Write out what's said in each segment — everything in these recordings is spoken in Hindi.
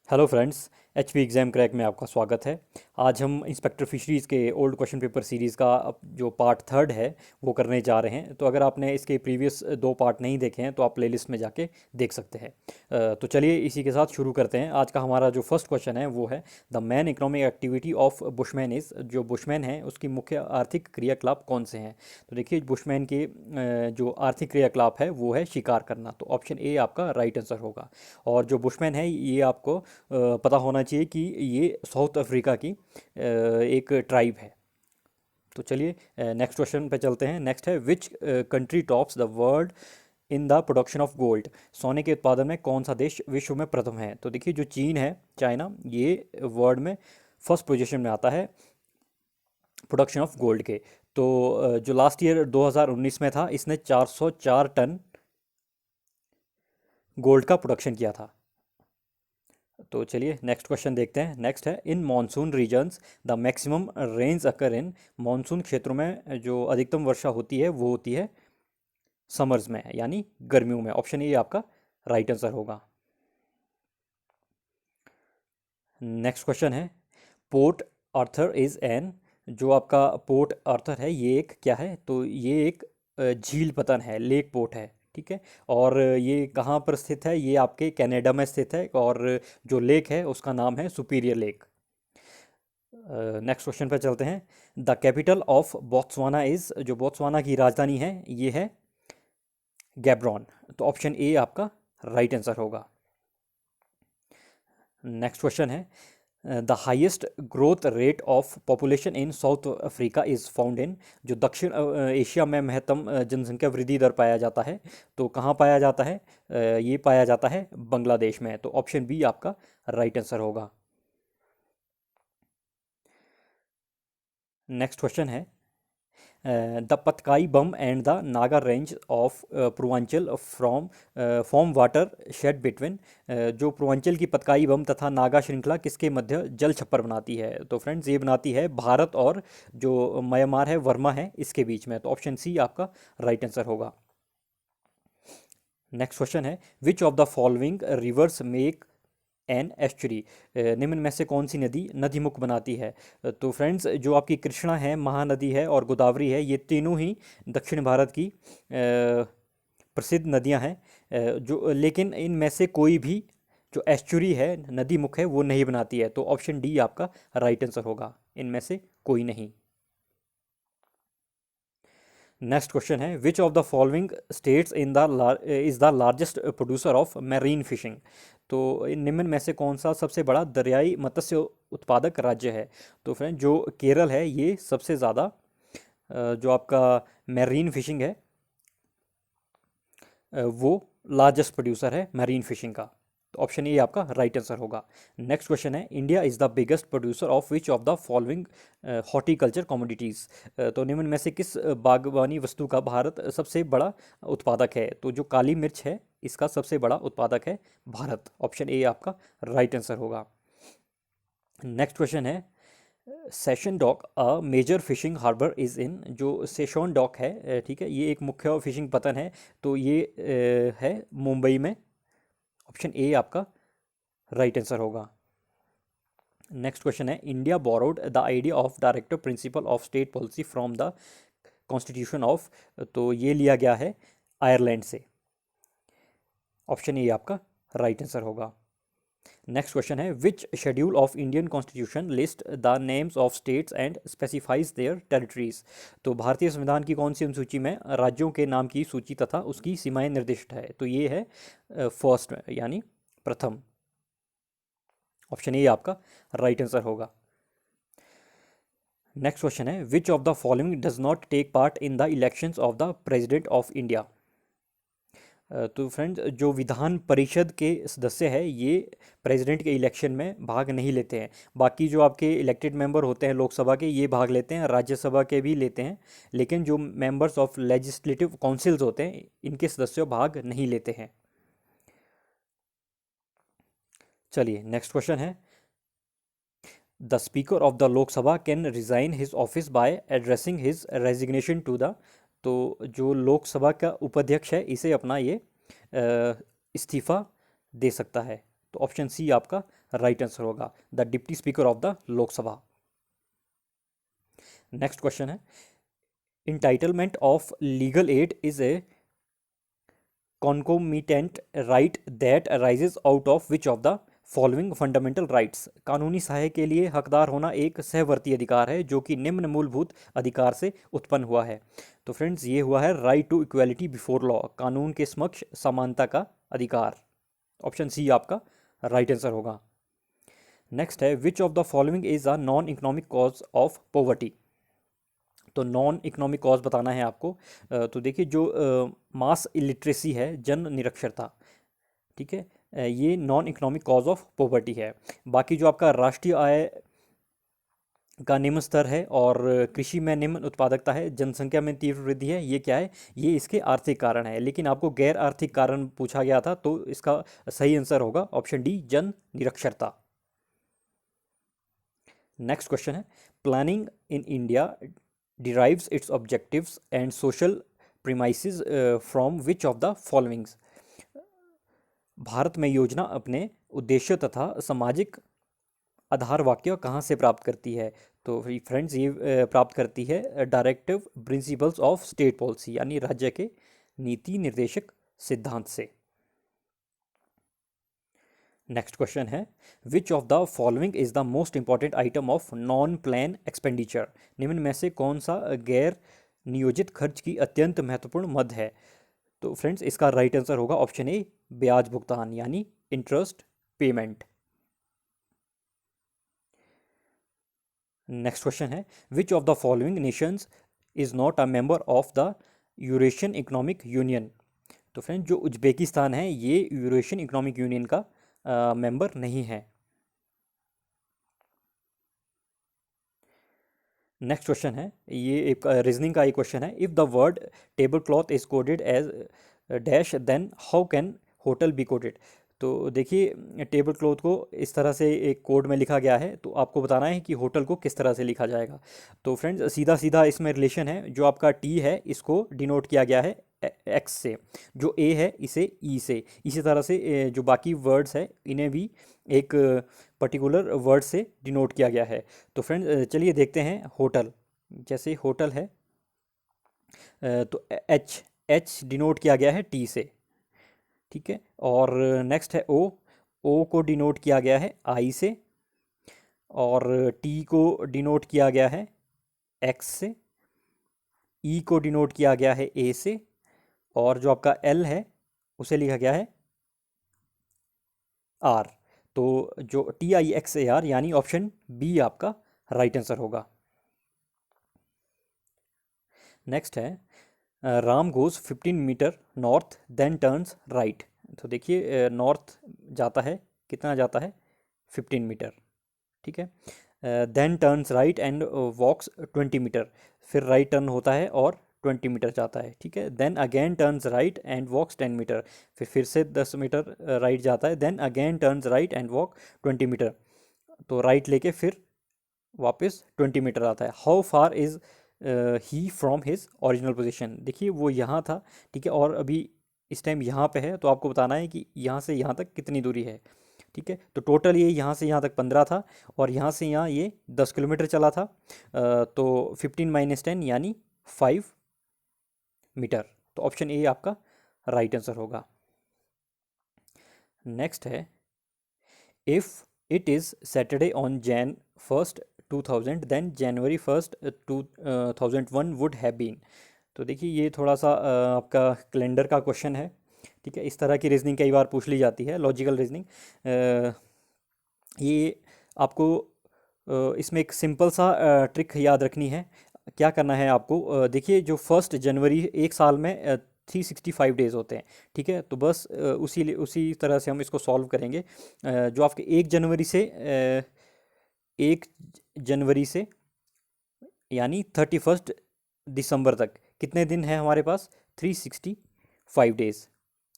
Hello friends. HP exam crack में आपका स्वागत है। आज हम इंस्पेक्टर फिशरीज़ के ओल्ड क्वेश्चन पेपर सीरीज़ का जो पार्ट थर्ड है वो करने जा रहे हैं। तो अगर आपने इसके प्रीवियस दो पार्ट नहीं देखे हैं तो आप प्लेलिस्ट में जाके देख सकते हैं। तो चलिए इसी के साथ शुरू करते हैं। आज का हमारा जो फर्स्ट क्वेश्चन है वो है the main economic activity of bushman is. जो बुशमैन है उसकी मुख्य आर्थिक क्रियाकलाप कौन से हैं। तो देखिए बुशमैन के जो आर्थिक क्रियाकलाप है वो है शिकार करना। तो ऑप्शन ए आपका राइट आंसर होगा। और जो बुशमैन है ये आपको पता होना चाहिए कि ये साउथ अफ्रीका की एक ट्राइब है। तो चलिए नेक्स्ट क्वेश्चन पे चलते हैं। नेक्स्ट है which country tops the world in the production of gold. सोने के उत्पादन में कौन सा देश विश्व में प्रथम है। तो देखिए जो चीन है, चाइना, ये वर्ल्ड में फर्स्ट पोजीशन में आता है प्रोडक्शन ऑफ गोल्ड के। तो जो लास्ट ईयर 2019 में था इसने 404 टन गोल्ड का प्रोडक्शन किया था। तो चलिए नेक्स्ट क्वेश्चन देखते हैं। नेक्स्ट है in monsoon regions the maximum range occur in. Monsoon क्षेत्रों में जो अधिकतम वर्षा होती है वो होती है समर्स में, यानी गर्मियों में। ऑप्शन ए आपका राइट आंसर होगा। नेक्स्ट क्वेश्चन है पोर्ट आर्थर इज एन। जो आपका पोर्ट आर्थर है ये एक क्या है। तो ये एक झील पतन है, लेक पोर्ट है, ठीक है। और ये कहाँ पर स्थित है, ये आपके कनाडा में स्थित है। और जो लेक है उसका नाम है सुपीरियर लेक। नेक्स्ट क्वेश्चन पर चलते हैं। The capital of Botswana is. जो बोत्सवाना की राजधानी है ये है गैब्रॉन। तो ऑप्शन ए आपका राइट आंसर होगा। नेक्स्ट क्वेश्चन है the highest growth rate of population in south Africa is found in. जो दक्षिण एशिया में महत्तम जनसंख्या वृद्धि दर पाया जाता है तो कहाँ पाया जाता है। ये पाया जाता है बांग्लादेश में। तो ऑप्शन बी आपका राइट आंसर होगा। नेक्स्ट क्वेश्चन है the Patkai Bum and the Naga range of Purvanchal from form watershed between. जो पूर्वांचल की पतकाई बम तथा नागा श्रृंखला किसके मध्य जल छप्पर बनाती है। तो फ्रेंड्स ये बनाती है भारत और जो म्यांमार है, वर्मा है, इसके बीच में। तो ऑप्शन सी आपका राइट आंसर होगा। नेक्स्ट क्वेश्चन है which of the following rivers make an estuary. निम्न में से कौन सी नदी नदीमुख बनाती है। तो फ्रेंड्स जो आपकी कृष्णा है, महानदी है और गोदावरी है, ये तीनों ही दक्षिण भारत की प्रसिद्ध नदियां हैं। जो लेकिन इनमें से कोई भी जो एस्चुरी है, नदीमुख है, वो नहीं बनाती है। तो ऑप्शन डी आपका राइट आंसर होगा, इनमें से कोई नहीं। नेक्स्ट क्वेश्चन है which of the following states in the is the largest producer of marine fishing. तो इन निम्न में से कौन सा सबसे बड़ा दरियाई मत्स्य उत्पादक राज्य है। तो फ्रेंड जो केरल है ये सबसे ज़्यादा जो आपका मैरीन फिशिंग है वो लार्जेस्ट प्रोड्यूसर है मैरीन फिशिंग का। तो ऑप्शन ए आपका राइट आंसर होगा। नेक्स्ट क्वेश्चन है India is the biggest producer of which of the following horticulture commodities. तो निम्न में से किस बागवानी वस्तु का भारत सबसे बड़ा उत्पादक है। तो जो काली मिर्च है इसका सबसे बड़ा उत्पादक है भारत। ऑप्शन ए आपका राइट आंसर होगा। नेक्स्ट क्वेश्चन है Sassoon Dock a major fishing harbour is in. जो सेशोन डॉक है, ठीक है, ये एक मुख्य फिशिंग पतन है। तो ये है मुंबई में। ऑप्शन ए आपका राइट आंसर होगा। नेक्स्ट क्वेश्चन है India borrowed the idea of directive principle of state policy from the constitution of. तो ये लिया गया है आयरलैंड से। ऑप्शन ए आपका राइट आंसर होगा। नेक्स्ट क्वेश्चन है which schedule of Indian constitution list the names of states and specifies their territories. तो भारतीय संविधान की कौन सी अनुसूची में राज्यों के नाम की सूची तथा उसकी सीमाएं निर्दिष्ट है। तो ये है फर्स्ट यानी प्रथम। ऑप्शन ए आपका राइट आंसर होगा। नेक्स्ट क्वेश्चन है which of the following does not take part in the elections of the president of India. तो फ्रेंड्स जो विधान परिषद के सदस्य है ये प्रेसिडेंट के इलेक्शन में भाग नहीं लेते हैं। बाकी जो आपके इलेक्टेड मेंबर होते हैं लोकसभा के ये भाग लेते हैं, राज्यसभा के भी लेते हैं। लेकिन जो मेंबर्स ऑफ लेजिस्लेटिव काउंसिल्स होते हैं इनके सदस्य भाग नहीं लेते हैं। चलिए नेक्स्ट क्वेश्चन है the speaker of the Lok Sabha can resign his office by addressing his resignation to the. तो जो लोकसभा का उपाध्यक्ष है इसे अपना ये इस्तीफा दे सकता है। तो ऑप्शन सी आपका राइट आंसर होगा, the deputy speaker of the Lok Sabha. Next question है, entitlement of legal aid is a concomitant right that arises out of which of the following fundamental rights. कानूनी सहायता के लिए हकदार होना एक सहवर्ती अधिकार है जो कि निम्न मूलभूत अधिकार से उत्पन्न हुआ है। तो फ्रेंड्स ये हुआ है right to equality before law, कानून के समक्ष समानता का अधिकार। ऑप्शन सी आपका राइट आंसर होगा। नेक्स्ट है, which of the following is a non economic cause of poverty. तो नॉन इकोनॉमिक कॉज बताना है आपको। तो देखिए जो मास इलिटरेसी है, जन निरक्षरता, ठीक है, ये non economic cause of poverty है। बाकी जो आपका राष्ट्रीय आय का निम्न स्तर है और कृषि में निम्न उत्पादकता है, जनसंख्या में तीव्र वृद्धि है, ये क्या है, ये इसके आर्थिक कारण है। लेकिन आपको गैर आर्थिक कारण पूछा गया था, तो इसका सही आंसर होगा ऑप्शन डी, जन निरक्षरता। नेक्स्ट क्वेश्चन है, planning in India derives its objectives and social premises from which of the followings। Bharat में योजना अपने उद्देश्य तथा सामाजिक आधार वाक्य कहाँ से प्राप्त करती है। तो फ्रेंड्स ये प्राप्त करती है directive principles of state policy, यानी राज्य के नीति निर्देशक सिद्धांत से। नेक्स्ट क्वेश्चन है, which of the following is the most important item of non plan expenditure. निम्न में से कौन सा गैर नियोजित खर्च की अत्यंत महत्वपूर्ण मद है। तो फ्रेंड्स इसका राइट आंसर होगा ऑप्शन ए, ब्याज भुगतान, यानी इंटरेस्ट पेमेंट। नेक्स्ट क्वेश्चन है, which of the following Nations is not a member of the Eurasian economic union. तो फ्रेंड्स जो उज्बेकिस्तान है, ये यूरेशियन इकोनॉमिक यूनियन का मेंबर नहीं है। नेक्स्ट क्वेश्चन है, ये एक रीजनिंग का एक क्वेश्चन है, if the word tablecloth is coded as dash then how can hotel be coded. तो देखिए टेबल क्लॉथ को इस तरह से एक कोड में लिखा गया है, तो आपको बताना है कि होटल को किस तरह से लिखा जाएगा। तो फ्रेंड्स सीधा सीधा इसमें रिलेशन है, जो आपका टी है इसको डिनोट किया गया है एक्स से, जो ए है इसे ई से, इसी तरह से जो बाकी वर्ड्स है इन्हें भी एक पर्टिकुलर वर्ड से डिनोट किया गया है। तो फ्रेंड्स चलिए देखते हैं, होटल, जैसे होटल है तो एच एच डिनोट किया गया है टी से, ठीक है। और नेक्स्ट है ओ, ओ को डिनोट किया गया है आई से, और टी को डिनोट किया गया है एक्स से, ई को डिनोट किया गया है ए से, और जो आपका एल है उसे लिखा गया है आर। तो जो T I X A R, यानी ऑप्शन बी आपका राइट आंसर होगा। नेक्स्ट है, Ram goes 15 metre north then turns right. तो देखिए नॉर्थ जाता है, कितना जाता है 15 मीटर, ठीक है। Then turns right and walks 20 metre, फिर राइट टर्न होता है और 20 मीटर जाता है, ठीक है। Then again turns right and walks 10 metre, फिर से 10 मीटर राइट जाता है। Then again turns right and walk 20 metre, तो राइट लेके फिर वापस 20 मीटर आता है। How far is he from his original position. देखिए वो यहाँ था, ठीक है, और अभी इस टाइम यहाँ पे है, तो आपको बताना है कि यहाँ से यहाँ तक कितनी दूरी है, ठीक है। तो टोटल ये यहाँ से यहाँ तक 15 था, और यहाँ से यहाँ ये 10 किलोमीटर चला था। तो 15 माइनस 10 यानी 5 मीटर। तो ऑप्शन ए आपका राइट आंसर होगा। नेक्स्ट है, if it is Saturday on Jan 1st 2000 then January 1st 2001 would have been. तो देखिए ये थोड़ा सा आपका कैलेंडर का क्वेश्चन है, ठीक है। इस तरह की रीजनिंग कई बार पूछ ली जाती है, लॉजिकल रीजनिंग। ये आपको इसमें एक सिंपल सा ट्रिक याद रखनी है। क्या करना है आपको, देखिए जो 1 जनवरी एक साल में 365 डेज़ होते हैं, ठीक है। तो बस उसी तरह से हम इसको सॉल्व करेंगे। जो आपके 1 जनवरी से यानी 31 दिसंबर तक कितने दिन हैं हमारे पास, 365 डेज़,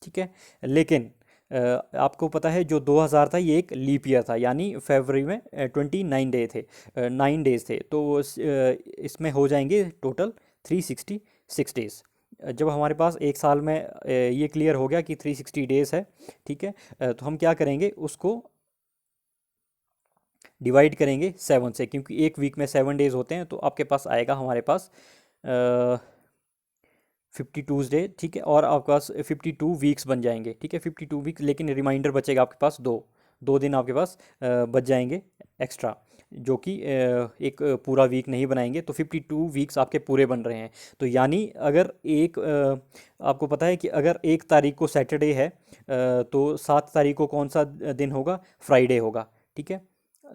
ठीक है। लेकिन आपको पता है जो 2000 था ये एक लीप ईयर था, यानी फरवरी में 29 डे थे, 9 डेज़ थे। तो इसमें हो जाएंगे टोटल 366 डेज़। जब हमारे पास एक साल में ये क्लियर हो गया कि 360 डेज़ है, ठीक है, तो हम क्या करेंगे, उसको डिवाइड करेंगे 7 से, क्योंकि एक वीक में 7 डेज़ होते हैं, तो आपके पास आएगा हमारे पास 52 डे, ठीक है, और आपके पास 52 वीक्स बन जाएंगे, ठीक है, 52 वीक, लेकिन रिमाइंडर बचेगा आपके पास दो, 2 दिन आपके पास बच जाएंगे एक्स्ट्रा, जो कि एक पूरा वीक नहीं बनाएंगे, तो 52 वीक्स आपके पूरे बन रहे हैं। तो यानी अगर आपको पता है कि अगर 1 तारीख को सैटरडे है, तो 7 तारीख को कौन सा दिन होगा, फ्राइडे होगा, ठीक है।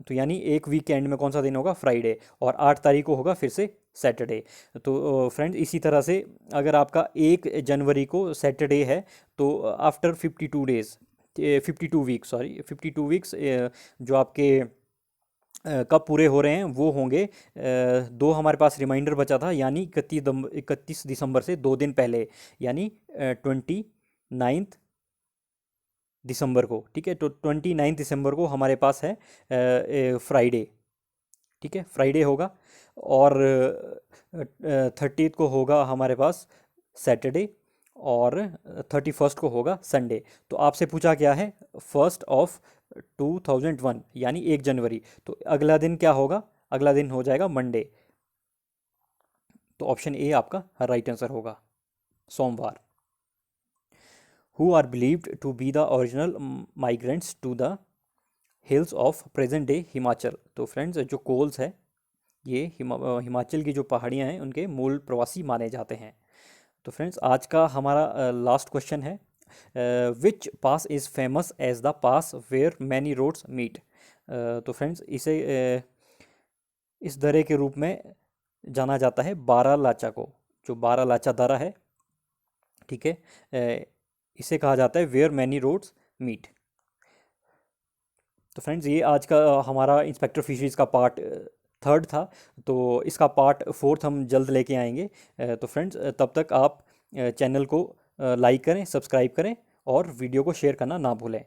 तो यानी एक वीक के एंड में कौन सा दिन होगा, फ्राइडे, और 8 तारीख को होगा फिर से सैटरडे। तो फ्रेंड्स, इसी तरह से अगर आपका 1 जनवरी को सैटरडे है, तो after 52 days, 52 week, sorry 52 weeks जो आपके कब पूरे हो रहे हैं वो होंगे, दो हमारे पास रिमाइंडर बचा था, यानी 31 दिसंबर से 2 दिन पहले, यानी 29 दिसंबर को, ठीक है। तो 29 दिसंबर को हमारे पास है फ्राइडे, ठीक है, फ्राइडे होगा, और 30th को होगा हमारे पास सैटरडे, और 31st को होगा संडे। तो आपसे पूछा क्या है, 1 ऑफ 2001, यानी 1 जनवरी, तो अगला दिन क्या होगा, अगला दिन हो जाएगा मंडे। तो ऑप्शन ए आपका राइट आंसर होगा, सोमवार। Who are believed to be the original migrants to the hills of present day Himachal. तो फ्रेंड्स, जो कोल्स है, ये हिमाचल की जो पहाड़ियाँ हैं उनके मूल प्रवासी माने जाते हैं। तो फ्रेंड्स, आज का हमारा लास्ट क्वेश्चन है, which pass is famous as the pass where many roads meet. तो फ्रेंड्स, इसे इस दर्रे के रूप में जाना जाता है बारा लाचा को, जो बारा लाचा दर्रा है, ठीक है, इसे कहा जाता है वेयर मैनी रोड्स मीट। तो फ्रेंड्स, ये आज का हमारा इंस्पेक्टर फिशरीज़ का पार्ट 3rd था। तो इसका पार्ट 4th हम जल्द लेके आएंगे। तो फ्रेंड्स, तब तक आप चैनल को लाइक करें, सब्सक्राइब करें, और वीडियो को शेयर करना ना भूलें।